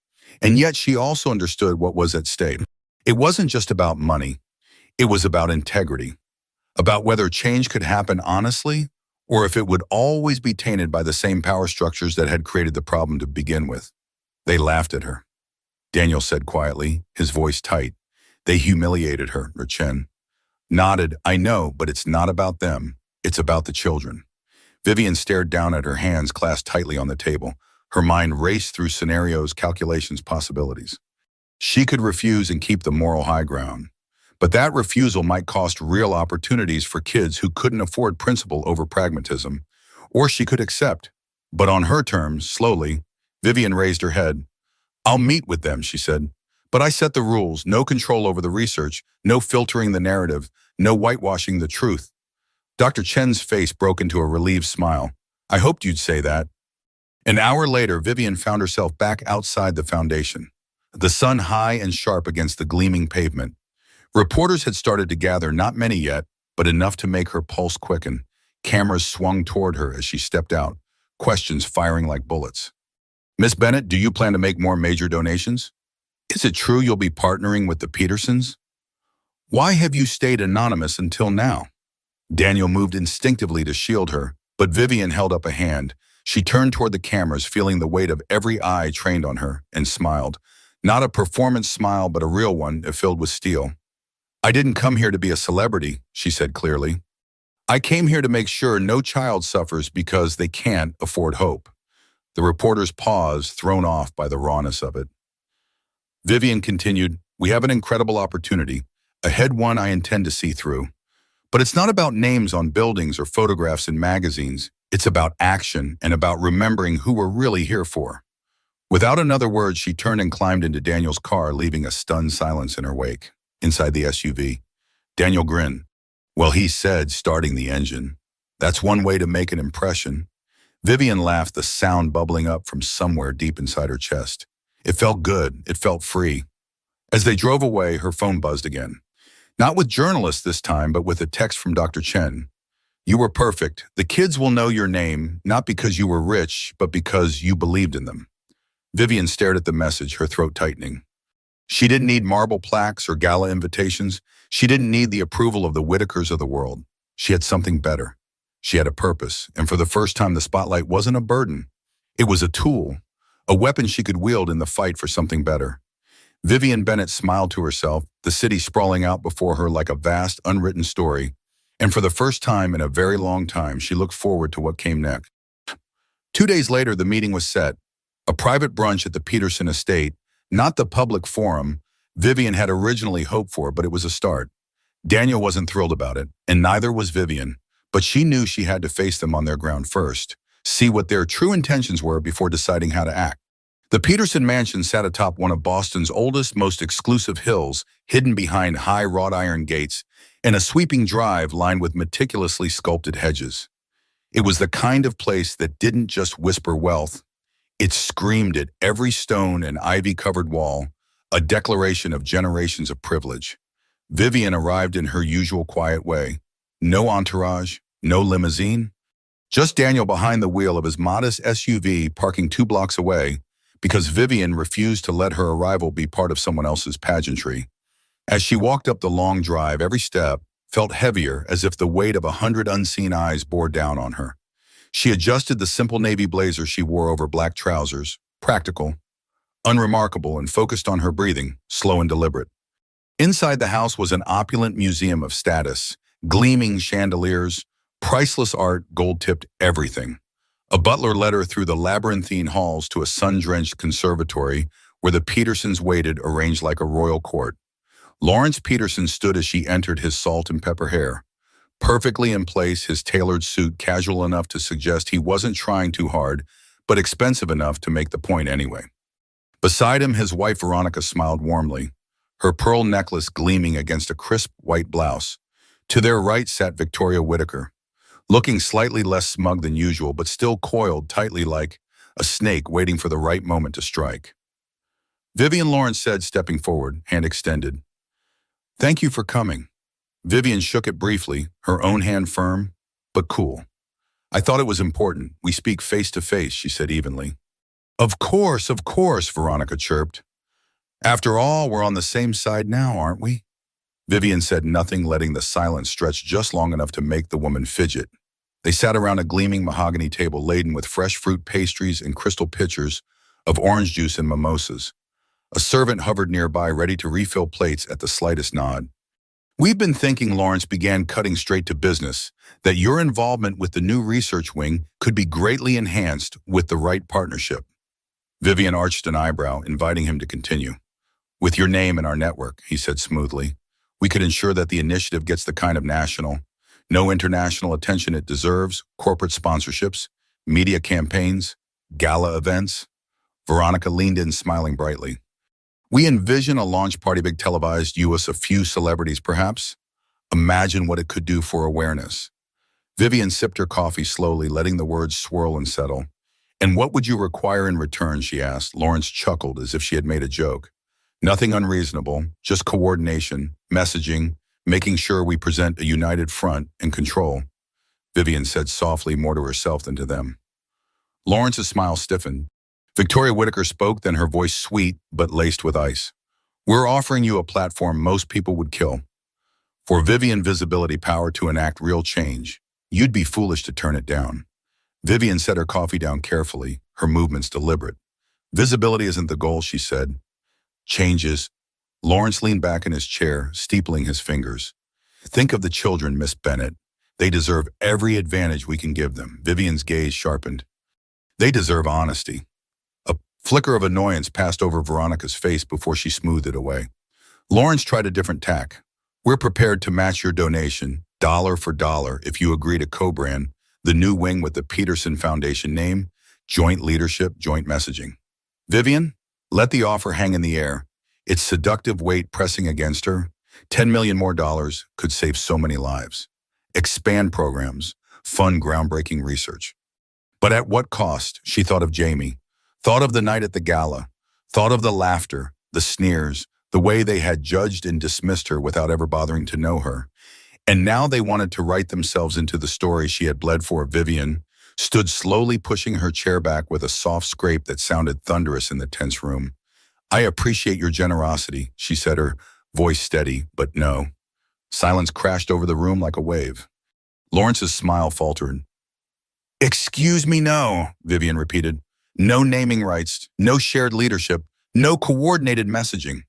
[SPEAKER 1] And yet she also understood what was at stake. It wasn't just about money. It was about integrity, about whether change could happen honestly, or if it would always be tainted by the same power structures that had created the problem to begin with. They laughed at her, Daniel said quietly, his voice tight. They humiliated her, Chen nodded. "I know, but it's not about them. It's about the children." Vivian stared down at her hands clasped tightly on the table. Her mind raced through scenarios, calculations, possibilities. She could refuse and keep the moral high ground. But that refusal might cost real opportunities for kids who couldn't afford principle over pragmatism. Or she could accept. But on her terms, slowly, Vivian raised her head. "I'll meet with them," she said. "But I set the rules, no control over the research, no filtering the narrative, no whitewashing the truth." Dr. Chen's face broke into a relieved smile. "I hoped you'd say that." An hour later, Vivian found herself back outside the foundation, the sun high and sharp against the gleaming pavement. Reporters had started to gather, not many yet, but enough to make her pulse quicken. Cameras swung toward her as she stepped out, questions firing like bullets. "Miss Bennett, do you plan to make more major donations?" Is it true you'll be partnering with the Petersons? Why have you stayed anonymous until now? Daniel moved instinctively to shield her, but Vivian held up a hand. She turned toward the cameras, feeling the weight of every eye trained on her, and smiled. Not a performance smile, but a real one, filled with steel. I didn't come here to be a celebrity, she said clearly. I came here to make sure no child suffers because they can't afford hope. The reporters paused, thrown off by the rawness of it. Vivian continued, we have an incredible opportunity, ahead one I intend to see through. But it's not about names on buildings or photographs in magazines. It's about action and about remembering who we're really here for. Without another word, she turned and climbed into Daniel's car, leaving a stunned silence in her wake. Inside the SUV, Daniel grinned. Well, he said, starting the engine. That's one way to make an impression. Vivian laughed, the sound bubbling up from somewhere deep inside her chest. It felt good. It felt free. As they drove away, her phone buzzed again. Not with journalists this time, but with a text from Dr. Chen. You were perfect. The kids will know your name, not because you were rich, but because you believed in them. Vivian stared at the message, her throat tightening. She didn't need marble plaques or gala invitations. She didn't need the approval of the Whitakers of the world. She had something better. She had a purpose, and for the first time the spotlight wasn't a burden. It was a tool, a weapon she could wield in the fight for something better. Vivian Bennett smiled to herself, the city sprawling out before her like a vast, unwritten story, and for the first time in a very long time, she looked forward to what came next. 2 days later, the meeting was set, a private brunch at the Peterson estate, not the public forum Vivian had originally hoped for, but it was a start. Daniel wasn't thrilled about it, and neither was Vivian, but she knew she had to face them on their ground first, see what their true intentions were before deciding how to act. The Peterson mansion sat atop one of Boston's oldest, most exclusive hills, hidden behind high wrought iron gates and a sweeping drive lined with meticulously sculpted hedges. It was the kind of place that didn't just whisper wealth. It screamed at every stone and ivy-covered wall, a declaration of generations of privilege. Vivian arrived in her usual quiet way. No entourage, no limousine, just Daniel behind the wheel of his modest SUV parking 2 blocks away, because Vivian refused to let her arrival be part of someone else's pageantry. As she walked up the long drive, every step felt heavier, as if the weight of 100 unseen eyes bore down on her. She adjusted the simple navy blazer she wore over black trousers, practical, unremarkable, and focused on her breathing, slow and deliberate. Inside the house was an opulent museum of status, gleaming chandeliers, priceless art, gold-tipped everything. A butler led her through the labyrinthine halls to a sun-drenched conservatory where the Petersons waited, arranged like a royal court. Lawrence Peterson stood as she entered, his salt and pepper hair perfectly in place, his tailored suit casual enough to suggest he wasn't trying too hard, but expensive enough to make the point anyway. Beside him, his wife Veronica smiled warmly, her pearl necklace gleaming against a crisp white blouse. To their right sat Victoria Whitaker, looking slightly less smug than usual, but still coiled tightly like a snake waiting for the right moment to strike. Vivian, Lawrence said, stepping forward, hand extended. Thank you for coming. Vivian shook it briefly, her own hand firm, but cool. I thought it was important. We speak face to face, she said evenly. Of course, Veronica chirped. After all, we're on the same side now, aren't we? Vivian said nothing, letting the silence stretch just long enough to make the woman fidget. They sat around a gleaming mahogany table laden with fresh fruit pastries and crystal pitchers of orange juice and mimosas. A servant hovered nearby, ready to refill plates at the slightest nod. We've been thinking, Lawrence began, cutting straight to business, that your involvement with the new research wing could be greatly enhanced with the right partnership. Vivian arched an eyebrow, inviting him to continue. With your name in our network, he said smoothly, we could ensure that the initiative gets the kind of national, no international attention it deserves, corporate sponsorships, media campaigns, gala events. Veronica leaned in, smiling brightly. We envision a launch party, big televised US, a few celebrities perhaps. Imagine what it could do for awareness. Vivian sipped her coffee slowly, letting the words swirl and settle. And what would you require in return, she asked. Lawrence chuckled as if she had made a joke. Nothing unreasonable, just coordination, messaging, making sure we present a united front and control. Vivian said softly, more to herself than to them. Lawrence's smile stiffened. Victoria Whitaker spoke, then her voice sweet but laced with ice. We're offering you a platform most people would kill. For Vivian visibility power to enact real change, you'd be foolish to turn it down. Vivian set her coffee down carefully, her movements deliberate. Visibility isn't the goal, she said. Change is. Lawrence leaned back in his chair, steepling his fingers. Think of the children, Miss Bennett. They deserve every advantage we can give them. Vivian's gaze sharpened. They deserve honesty. A flicker of annoyance passed over Veronica's face before she smoothed it away. Lawrence tried a different tack. We're prepared to match your donation, dollar for dollar, if you agree to co-brand the new wing with the Peterson Foundation name, joint leadership, joint messaging. Vivian, let the offer hang in the air. Its seductive weight pressing against her. $10 million more could save so many lives. Expand programs, fund groundbreaking research. But at what cost? She thought of Jamie, thought of the night at the gala, thought of the laughter, the sneers, the way they had judged and dismissed her without ever bothering to know her. And now they wanted to write themselves into the story she had bled for. Vivian stood slowly pushing her chair back with a soft scrape that sounded thunderous in the tense room. I appreciate your generosity, she said, her voice steady, but no. Silence crashed over the room like a wave. Lawrence's smile faltered. Excuse me, no, Vivian repeated. No naming rights, no shared leadership, no coordinated messaging.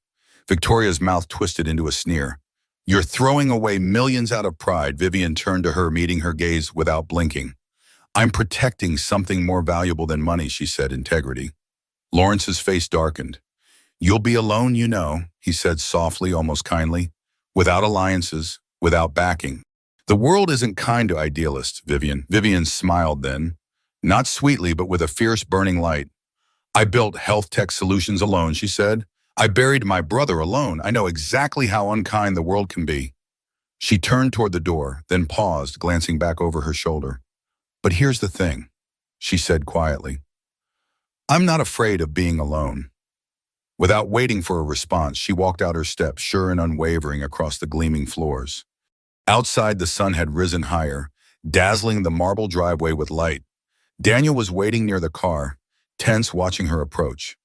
[SPEAKER 1] Victoria's mouth twisted into a sneer. You're throwing away millions out of pride. Vivian turned to her, meeting her gaze without blinking. I'm protecting something more valuable than money, she said, integrity. Lawrence's face darkened. You'll be alone, you know, he said softly, almost kindly. Without alliances, without backing. The world isn't kind to idealists, Vivian. Vivian smiled then, not sweetly, but with a fierce burning light. I built health tech solutions alone, she said. I buried my brother alone. I know exactly how unkind the world can be. She turned toward the door, then paused, glancing back over her shoulder. But here's the thing, she said quietly. I'm not afraid of being alone. Without waiting for a response, she walked out her steps, sure and unwavering, across the gleaming floors. Outside, the sun had risen higher, dazzling the marble driveway with light. Daniel was waiting near the car, tense, watching her approach.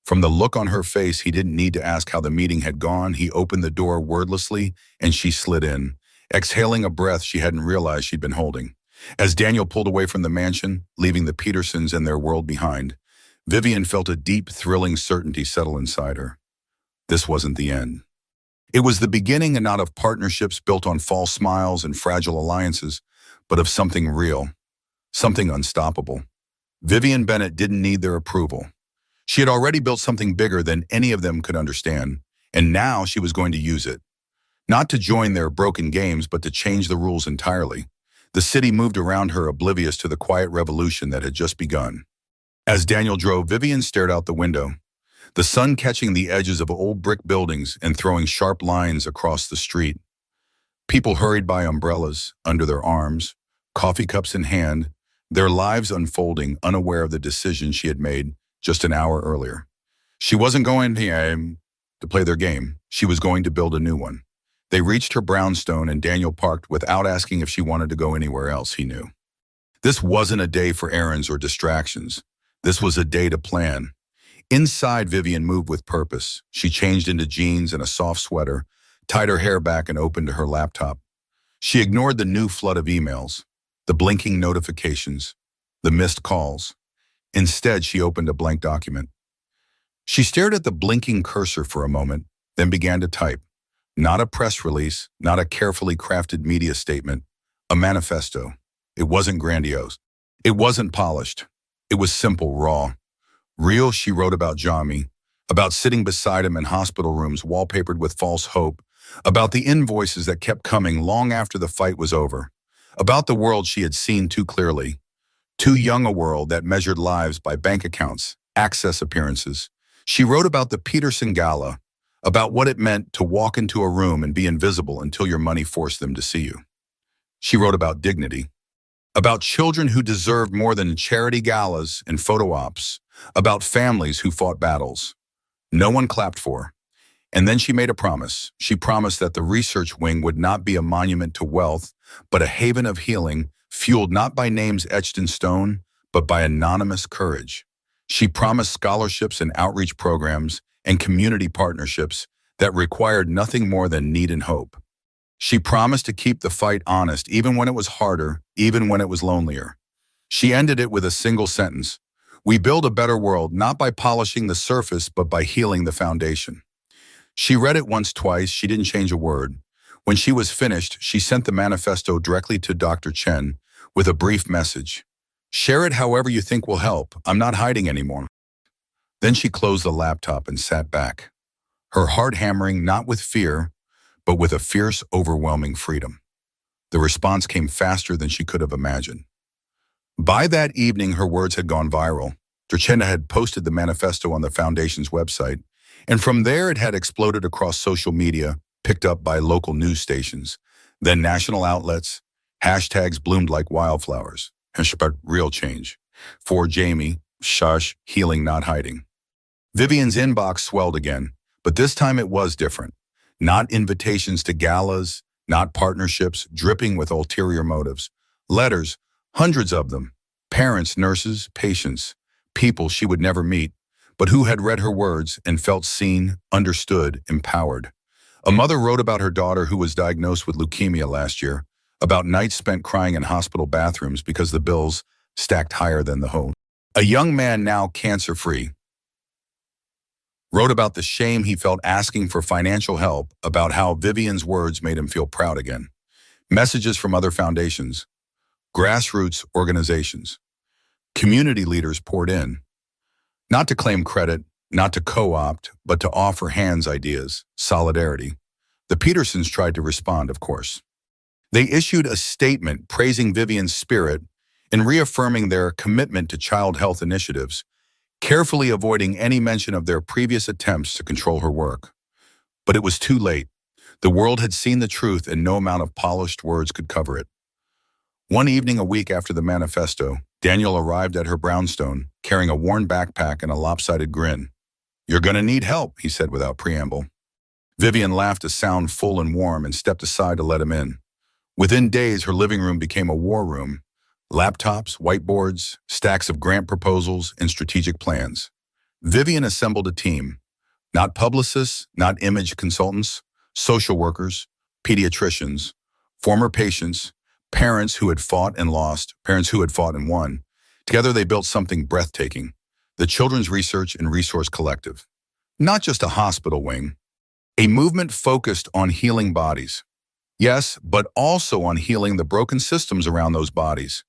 [SPEAKER 1] From the look on her face, he didn't need to ask how the meeting had gone. He opened the door wordlessly, and she slid in, exhaling a breath she hadn't realized she'd been holding. As Daniel pulled away from the mansion, leaving the Petersons and their world behind, Vivian felt a deep, thrilling certainty settle inside her. This wasn't the end. It was the beginning, and not of partnerships built on false smiles and fragile alliances, but of something real, something unstoppable. Vivian Bennett didn't need their approval. She had already built something bigger than any of them could understand, and now she was going to use it. Not to join their broken games, but to change the rules entirely. The city moved around her, oblivious to the quiet revolution that had just begun. As Daniel drove, Vivian stared out the window, the sun catching the edges of old brick buildings and throwing sharp lines across the street. People hurried by, umbrellas under their arms, coffee cups in hand, their lives unfolding, unaware of the decision she had made just an hour earlier. She wasn't going to play their game. She was going to build a new one. They reached her brownstone, and Daniel parked without asking if she wanted to go anywhere else, he knew. This wasn't a day for errands or distractions. This was a day to plan. Inside, Vivian moved with purpose. She changed into jeans and a soft sweater, tied her hair back, and opened her laptop. She ignored the new flood of emails, the blinking notifications, the missed calls. Instead, she opened a blank document. She stared at the blinking cursor for a moment, then began to type. Not a press release, not a carefully crafted media statement, a manifesto. It wasn't grandiose. It wasn't polished. It was simple, raw. Real. She wrote about Jami, about sitting beside him in hospital rooms wallpapered with false hope, about the invoices that kept coming long after the fight was over, about the world she had seen too clearly, too young a world that measured lives by bank accounts, access appearances. She wrote about the Peterson Gala, about what it meant to walk into a room and be invisible until your money forced them to see you. She wrote about dignity, about children who deserved more than charity galas and photo ops, about families who fought battles no one clapped for. And then she made a promise. She promised that the research wing would not be a monument to wealth, but a haven of healing, fueled not by names etched in stone, but by anonymous courage. She promised scholarships and outreach programs and community partnerships that required nothing more than need and hope. She promised to keep the fight honest even when it was harder, even when it was lonelier. She ended it with a single sentence. We build a better world not by polishing the surface but by healing the foundation. She read it once, twice, she didn't change a word. When she was finished, she sent the manifesto directly to Dr. Chen with a brief message. Share it however you think will help. I'm not hiding anymore. Then she closed the laptop and sat back, her heart hammering not with fear, but with a fierce, overwhelming freedom. The response came faster than she could have imagined. By that evening, her words had gone viral. Drachenda had posted the manifesto on the foundation's website, and from there it had exploded across social media, picked up by local news stations, then national outlets. Hashtags bloomed like wildflowers. Hashtag real change. For Jamie, shush, healing, not hiding. Vivian's inbox swelled again, but this time it was different. Not invitations to galas, not partnerships dripping with ulterior motives. Letters, hundreds of them. Parents, nurses, patients, people she would never meet, but who had read her words and felt seen, understood, empowered. A mother wrote about her daughter who was diagnosed with leukemia last year, about nights spent crying in hospital bathrooms because the bills stacked higher than the home. A young man now cancer-free wrote about the shame he felt asking for financial help, about how Vivian's words made him feel proud again. Messages from other foundations, grassroots organizations, community leaders poured in, not to claim credit, not to co-opt, but to offer hands ideas, solidarity. The Petersons tried to respond, of course. They issued a statement praising Vivian's spirit and reaffirming their commitment to child health initiatives, carefully avoiding any mention of their previous attempts to control her work. But it was too late. The world had seen the truth and no amount of polished words could cover it. One evening a week after the manifesto, Daniel arrived at her brownstone, carrying a worn backpack and a lopsided grin. You're gonna need help, he said without preamble. Vivian laughed a sound full and warm and stepped aside to let him in. Within days, her living room became a war room. Laptops, whiteboards, stacks of grant proposals, and strategic plans. Vivian assembled a team, not publicists, not image consultants, social workers, pediatricians, former patients, parents who had fought and lost, parents who had fought and won. Together they built something breathtaking, the Children's Research and Resource Collective. Not just a hospital wing, a movement focused on healing bodies. Yes, but also on healing the broken systems around those bodies.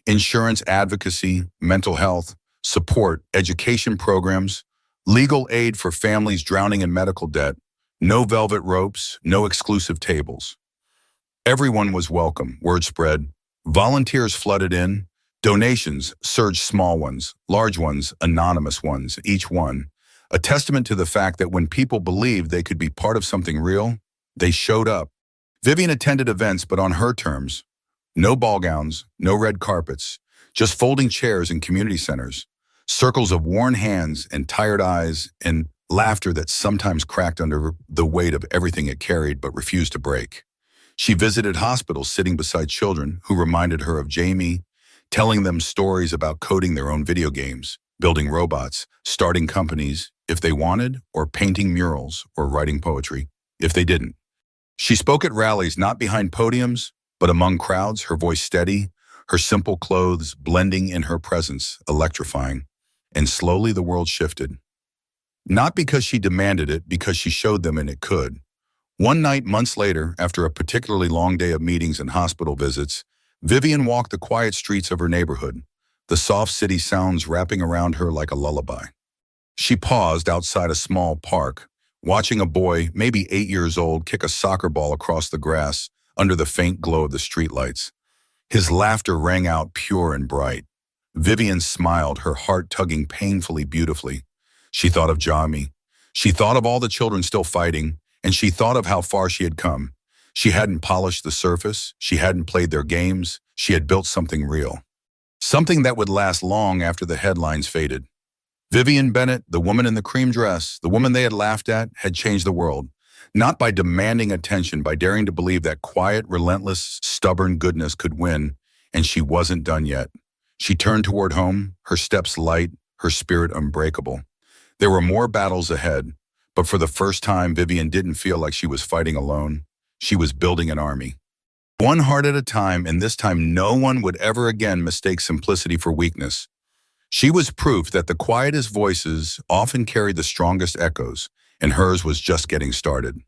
[SPEAKER 1] Insurance advocacy, mental health, support, education programs, legal aid for families drowning in medical debt, no velvet ropes, no exclusive tables. Everyone was welcome, word spread. Volunteers flooded in. Donations surged, small ones, large ones, anonymous ones, each one. A testament to the fact that when people believed they could be part of something real, they showed up. Vivian attended events, but on her terms. No ball gowns, no red carpets, just folding chairs in community centers, circles of worn hands and tired eyes and laughter that sometimes cracked under the weight of everything it carried but refused to break. She visited hospitals sitting beside children who reminded her of Jamie, telling them stories about coding their own video games, building robots, starting companies if they wanted, or painting murals or writing poetry if they didn't. She spoke at rallies not behind podiums, but among crowds, her voice steady, her simple clothes blending in her presence, electrifying. And slowly the world shifted. Not because she demanded it, because she showed them and it could. One night, months later, after a particularly long day of meetings and hospital visits, Vivian walked the quiet streets of her neighborhood, the soft city sounds wrapping around her like a lullaby. She paused outside a small park, watching a boy, maybe 8 years old, kick a soccer ball across the grass under the faint glow of the streetlights. His laughter rang out pure and bright. Vivian smiled, her heart tugging painfully, beautifully. She thought of Jamie. She thought of all the children still fighting, and she thought of how far she had come. She hadn't polished the surface. She hadn't played their games. She had built something real. Something that would last long after the headlines faded. Vivian Bennett, the woman in the cream dress, the woman they had laughed at, had changed the world. Not by demanding attention, by daring to believe that quiet, relentless, stubborn goodness could win, and she wasn't done yet. She turned toward home, her steps light, her spirit unbreakable. There were more battles ahead, But for the first time, Vivian didn't feel like she was fighting alone. She was building an army. One heart at a time, and this time no one would ever again mistake simplicity for weakness. She was proof that the quietest voices often carry the strongest echoes, and hers was just getting started.